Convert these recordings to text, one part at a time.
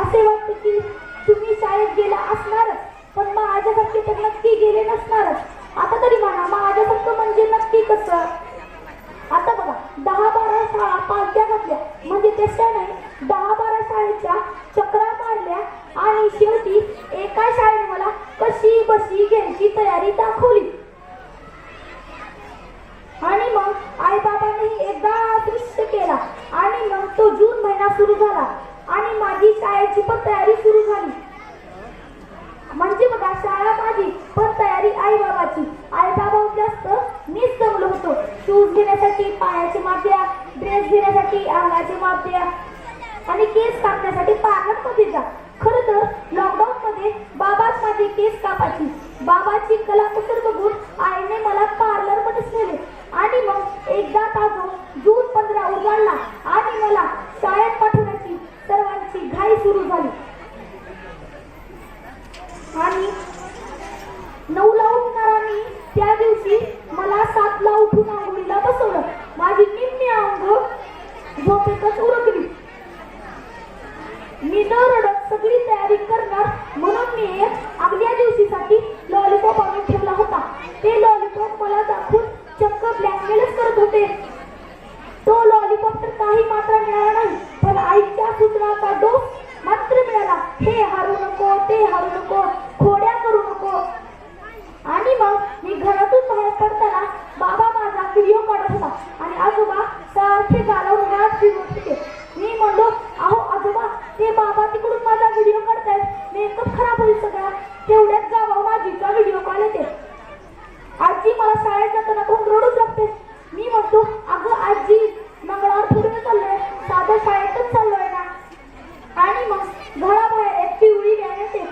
असे वाटते की तुम्ही शाळेत गेला असणारच, पण माझ्यासारखे तर नक्की गेले नसणारच. आता तरी म्हणा माझ्यासारखं म्हणजे नक्की कसं? आता बघा 10-12 शाळा पालत्या घातल्या म्हणजे तशा नाही, 10-12 शाळेच्या चक्रा मारल्या आणि शेवटी एका शाळेने मला कशी बशी घ्यायची तयारी दाखवली. आणि मग आई बाबांनी एकदा दृश्य केला आणि मग तो जून महिना सुरू झाला आणि माझी शाळेची पण तयारी सुरू झाली. म्हणजे बघा शाळा माझी पण तयारी आई बाबाची. आई बाबा जास्त मीच जमलो होतो. शूज घेण्यासाठी पायाचे माप द्या, ड्रेस घेण्यासाठी अंगाचे माप द्या आणि केस कापण्यासाठी पार्लर मध्ये जा. खरं तर लॉकडाऊन मध्ये बाबाच माझे केस कापायची. बाबाची कलाकुसर बघून आईने मला पार्लर मध्येच नेले आणि मग एकदा ताजो जून 15 उजाडला आणि मला शाळेत पाठवण्याची सर्वांची घाई सुरू झाली. आणि 9ला उठणारा मी त्या दिवशी मला 7ला उठून आंघोळीला बसवलं. माझी निम्मी अंग झोपेतच उरकली. मी न रडत सगळी तयारी करणार म्हणून मी एक आगल्या दिवशीसाठी लॉलीपॉप आणून ठेवला होता. ते लॉलीपॉप मला दाखवून चक्क ब्लॅकमेलच करत होते. तो लॉलीपॉप तर काही मात्र मिळाला नाही, पण आईच्या सूचनाचा डोस मात्र मिळाला. हे हारू नको, ते हारू नको, खोड्या करू नको. आणि मग मी घरातून बाहेर पडताना बाबा माझा व्हिडिओ काढत होता आणि आजोबा सारखे गालावून हात फिरवत होते. मी म्हणलो, अहो आजोबा, ते बाबा तिकडून माझा व्हिडिओ काढतायत, मेकअप खराब होईल सगळा. तेवढ्यात जावं आजीचा व्हिडिओ कॉल येते. आजी मला शाळेत जाताना कोण रडूच लागते. मी म्हणतो, अगं आजी, मंगळवार थोडं चाललोय, साधं शाळेतच चाललोय ना. आणि मग घराबाहेर एक पिवळी व्हॅन येते.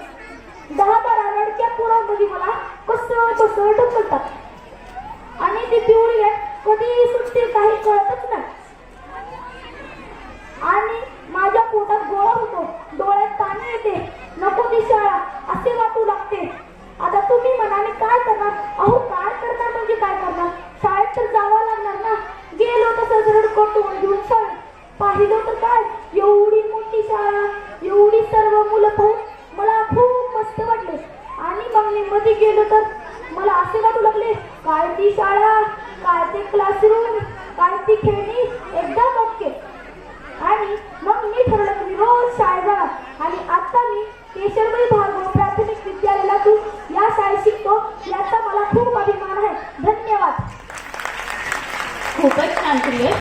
10-12 रडक्या पोरांमध्ये मला कसं ढकलतात आणि ती पिवळी व्हॅन कधी सुटते काही कळतच नाही. आणि माझ्या पोटात गोळा होतो, डोळ्यात पाणी येते, नको ती शाळा असे वाटू लागते. आता तुम्ही म्हणाले काय करणार? अहो काय करणार म्हणजे काय करणार? शाळेत तर जावं लागणार ना. गेलो तसंच रडकं तोंड घेऊन शाळेत. पाहिलं तर काय, एवढी मोठी शाळा, एवढी सर्व मुलं पाहून मला खूप मस्त वाटले. आणि मग मी मध्ये गेलो तर मला असे वाटू लागले, काय ती शाळा, काय ते क्लासरूम, काय ती खेळणी. एकदा